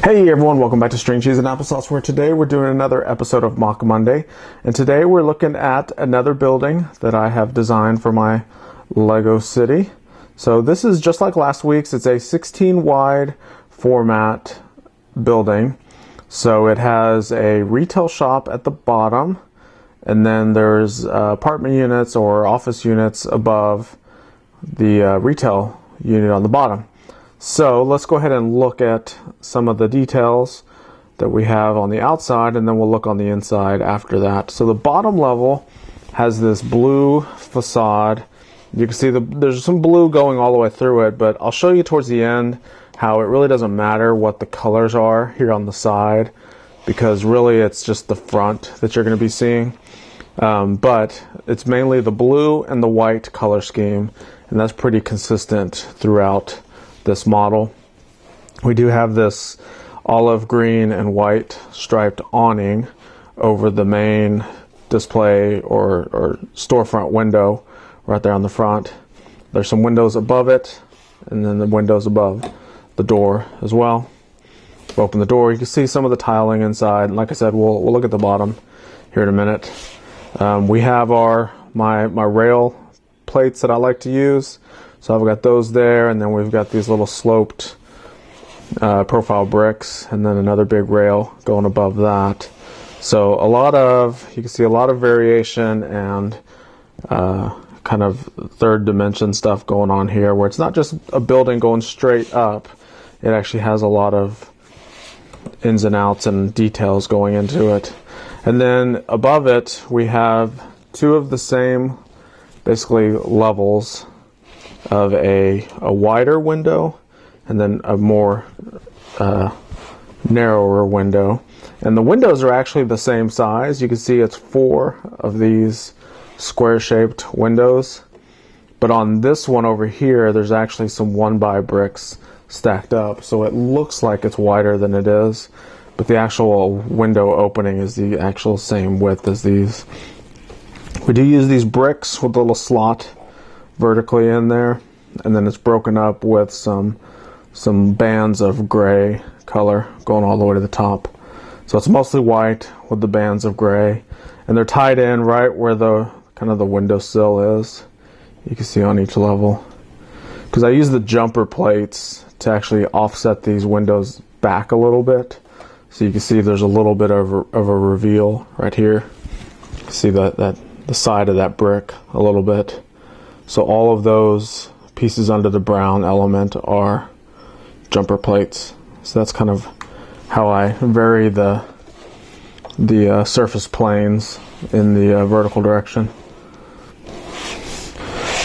Hey everyone, welcome back to String Cheese and Applesauce, where today we're doing another episode of MOC Monday. And today we're looking at another building that I have designed for my Lego city. So this is just like last week's. It's a 16 wide format building. So it has a retail shop at the bottom, and then there's apartment units or office units above the retail unit on the bottom. So let's go ahead and look at some of the details that we have on the outside, and then we'll look on the inside after that. So the bottom level has this blue facade. You can see there's some blue going all the way through it, but I'll show you towards the end how it really doesn't matter what the colors are here on the side, because really it's just the front that you're going to be seeing. But it's mainly the blue and the white color scheme, and that's pretty consistent throughout this model. We do have this olive green and white striped awning over the main display or storefront window right there on the front. There's some windows above it, and then the windows above the door as well. Open the door, you can see some of the tiling inside. And like I said, we'll look at the bottom here in a minute. We have my rail plates that I like to use. So I've got those there, and then we've got these little sloped profile bricks, and then another big rail going above that. So you can see a lot of variation and kind of third dimension stuff going on here, where it's not just a building going straight up. It actually has a lot of ins and outs and details going into it. And then above it, we have two of the same basically levels of a wider window and then a more narrower window. And the windows are actually the same size. You can see it's 4 of these square-shaped windows. But on this one over here, there's actually some 1x bricks stacked up. So it looks like it's wider than it is. But the actual window opening is the actual same width as these. We do use these bricks with a little slot vertically in there, and then it's broken up with some bands of gray color going all the way to the top. So it's mostly white with the bands of gray, and they're tied in right where the kind of the windowsill is. You can see on each level, because I use the jumper plates to actually offset these windows back a little bit, so you can see there's a little bit of a reveal right here. You can see that the side of that brick a little bit. So all of those pieces under the brown element are jumper plates. So that's kind of how I vary the surface planes in the vertical direction.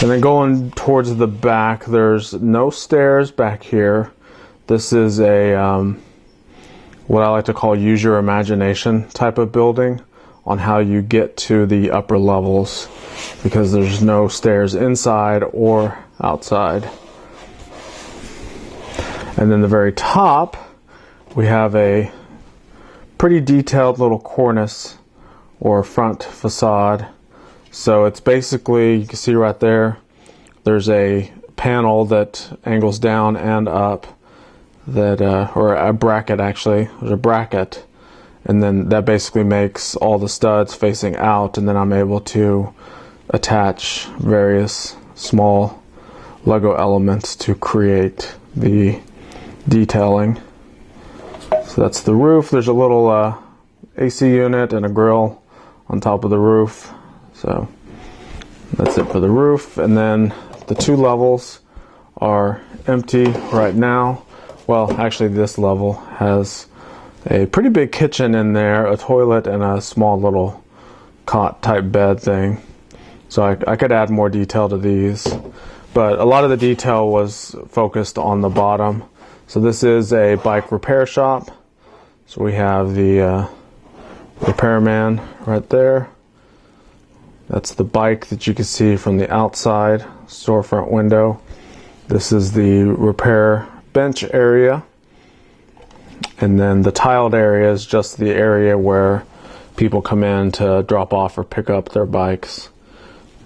And then going towards the back, there's no stairs back here. This is a what I like to call use your imagination type of building on how you get to the upper levels, because there's no stairs inside or outside. And then the very top, we have a pretty detailed little cornice or front facade. So it's basically, you can see right there, there's a panel that angles down and up, that or a bracket actually. There's a bracket, and then that basically makes all the studs facing out, and then I'm able to attach various small Lego elements to create the detailing. So that's the roof. There's a little AC unit and a grill on top of the roof. So that's it for the roof. And then the 2 levels are empty right now. Well, actually this level has a pretty big kitchen in there, a toilet, and a small little cot type bed thing. So I could add more detail to these, but a lot of the detail was focused on the bottom. So this is a bike repair shop. So we have the repairman right there. That's the bike that you can see from the outside storefront window. This is the repair bench area. And then the tiled area is just the area where people come in to drop off or pick up their bikes.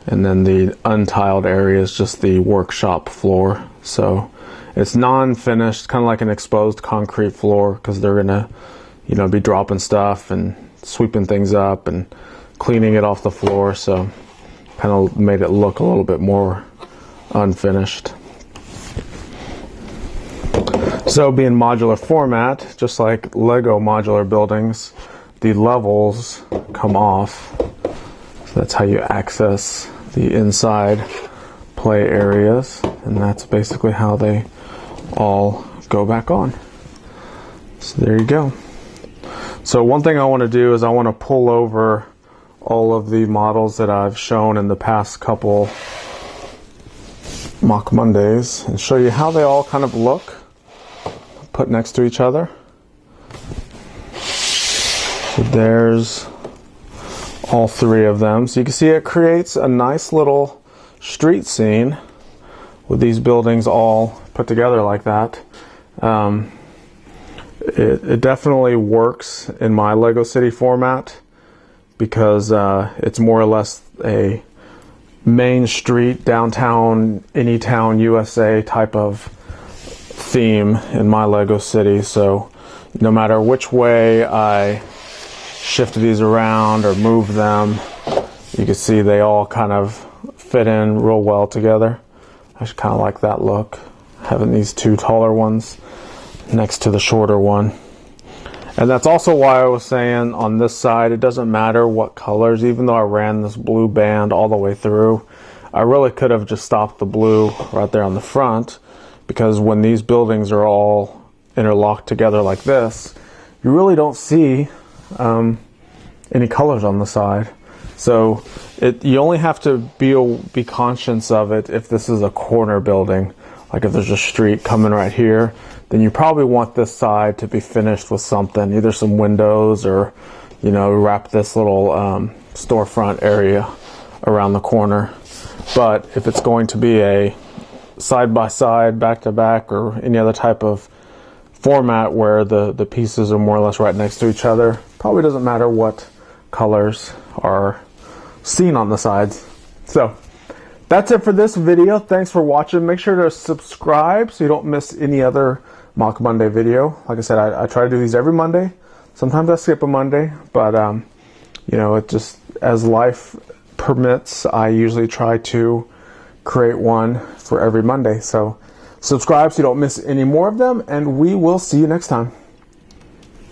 and then the untiled area is just the workshop floor. So it's non-finished, kind of like an exposed concrete floor, because they're gonna, you know, be dropping stuff and sweeping things up and cleaning it off the floor. So kind of made it look a little bit more unfinished. So being modular format, just like Lego modular buildings, the levels come off. So that's how you access the inside play areas, and that's basically how they all go back on. So there you go. So one thing I want to do is I want to pull over all of the models that I've shown in the past couple MOC Mondays and show you how they all kind of look put next to each other. So there's all three of them. So you can see it creates a nice little street scene with these buildings all put together like that. It definitely works in my Lego City format because it's more or less a main street, downtown, Anytown, USA type of theme in my Lego City. So no matter which way I shift these around or move them, you can see they all kind of fit in real well together. I just kind of like that look, having these two taller ones next to the shorter one. And that's also why I was saying on this side, it doesn't matter what colors. Even though I ran this blue band all the way through, I really could have just stopped the blue right there on the front, because when these buildings are all interlocked together like this, you really don't see any colors on the side. So you only have to be conscious of it if this is a corner building. Like if there's a street coming right here, then you probably want this side to be finished with something, either some windows or, you know, wrap this little storefront area around the corner. But if it's going to be a side by side, back to back, or any other type of format where the pieces are more or less right next to each other, probably doesn't matter what colors are seen on the sides. So that's it for this video. Thanks for watching. Make sure to subscribe so you don't miss any other MOC Monday video. Like I said, I try to do these every Monday. Sometimes I skip a Monday, but you know, it just, as life permits, I usually try to create one for every Monday. So subscribe so you don't miss any more of them, and we will see you next time.